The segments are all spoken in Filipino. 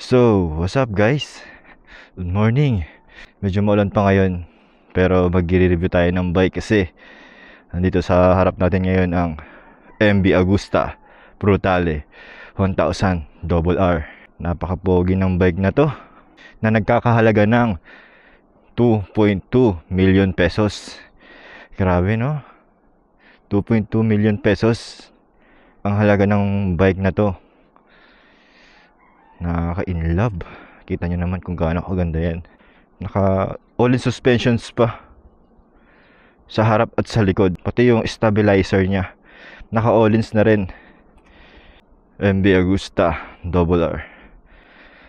So, what's up guys? Good morning. Medyo maulan pa ngayon, pero magre-review tayo ng bike kasi nandito sa harap natin ngayon ang MB Agusta Brutale 1000 RR. Napaka-pogi ng bike na to na nagkakahalaga ng 2.2 million pesos. Grabe no? 2.2 million pesos ang halaga ng bike na to. Nakaka-inlove. Kita nyo naman kung gaano kaganda yan. Naka all-in suspensions pa sa harap at sa likod. Pati yung stabilizer nya naka all-ins na rin. MB Agusta RR.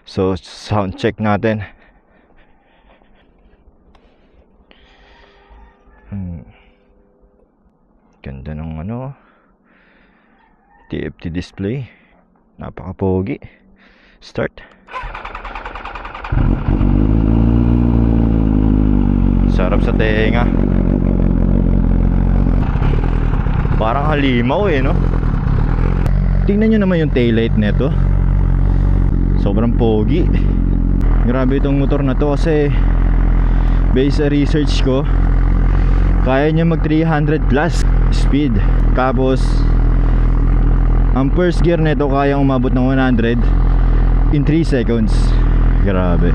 So sound check natin. Ganda ng TFT display. Napaka-pogi. Start. Sarap sa tenga. Parang halimaw no? Tingnan nyo naman yung taillight neto. Sobrang pogi. Grabe itong motor na to kasi based sa research ko, kaya niya mag 300 plus speed. Tapos ang first gear neto kaya umabot ng 100 in 3 seconds. Grabe.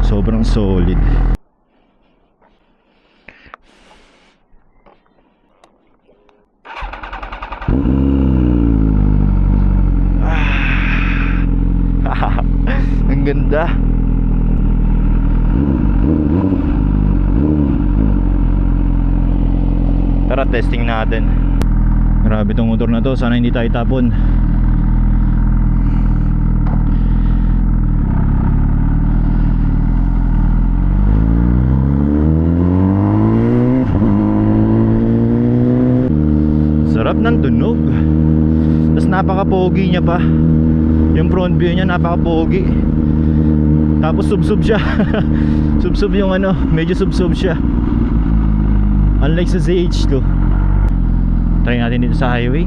Sobrang solid. Ang ganda. Tara, testing natin. Grabe tong motor na to. Sana hindi tayo tapon. Sarap ng tunog. Tapos napaka-pogi niya pa. Yung front view niya napaka-pogi. Tapos sub-sub siya. Sub-sub yung medyo sub-sub siya. Unlike sa ZH2. Try natin dito sa highway.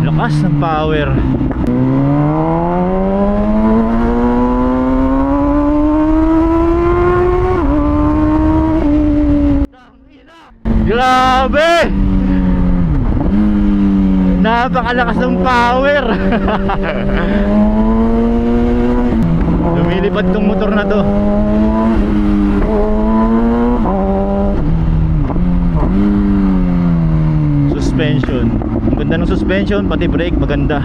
Lakas ng power. Grabe! Napakalakas ng power. Lumilipad tong motor na to. Suspension. Ang ganda ng suspension, pati brake maganda.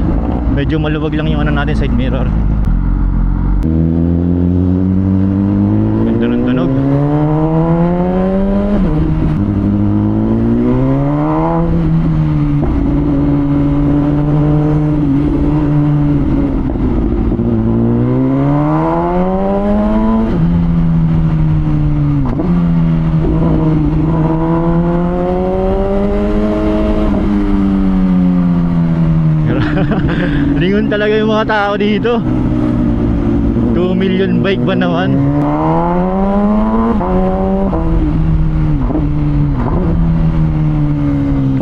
Medyo maluwag lang yung natin, side mirror. Ganda ng tunog. Lingon talaga yung mga tao dito. 2 million bike ba naman?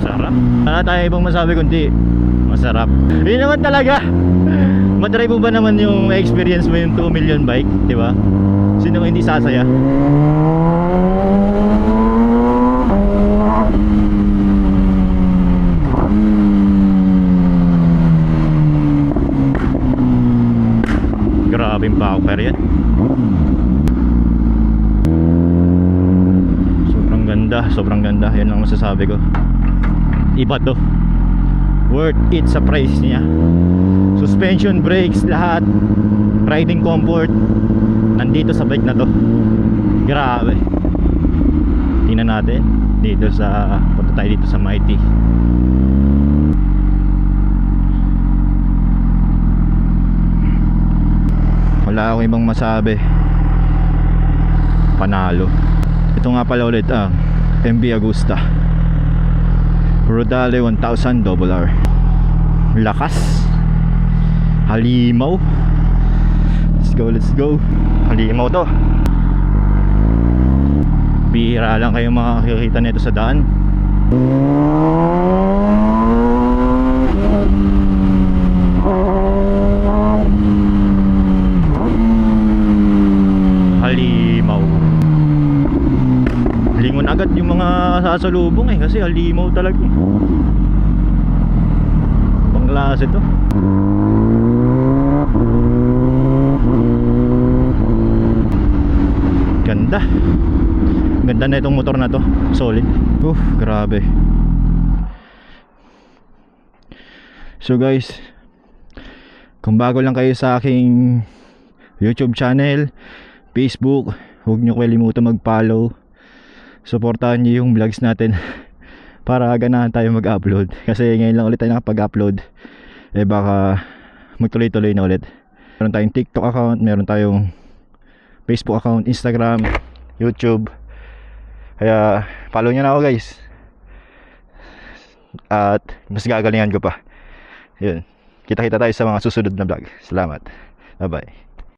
Sarap. Wala tayo ibang masabi kundi masarap. Yun naman talaga. Matry mo ba naman yung experience mo yung 2 million bike, di ba? Sino hindi sasaya? Grabing power yan. Sobrang ganda, sobrang ganda. Yan lang masasabi ko. Iba to. Worth it sa price niya. Suspension, brakes, lahat. Riding comfort nandito sa bike na to. Grabe. Tingnan natin dito sa, punta tayo dito sa Mighty. Wala akong ibang masabi. Panalo. Ito nga pala ulit ang MB Agusta Brutale 1000 RR. Lakas. Halimaw. Let's go, let's go. Halimaw to. Bihira lang kayo makakita nito sa daan. sasalubong eh, kasi halimaw talaga eh. Pangklase to. Ganda. Ganda na itong motor na to. Solid. Grabe. So guys, kung bago lang kayo sa aking YouTube channel, Facebook, huwag nyo kalimutan mag-follow. Suportahan nyo yung vlogs natin para ganahan tayo mag-upload. Kasi ngayon lang ulit tayo nakapag-upload. Eh baka magtuloy-tuloy na ulit. Meron tayong TikTok account, meron tayong Facebook account, Instagram, YouTube. Kaya follow nyo na ako guys. At mas gagalingan ko pa. Yun. Kita-kita tayo sa mga susunod na vlog. Salamat. Bye-bye.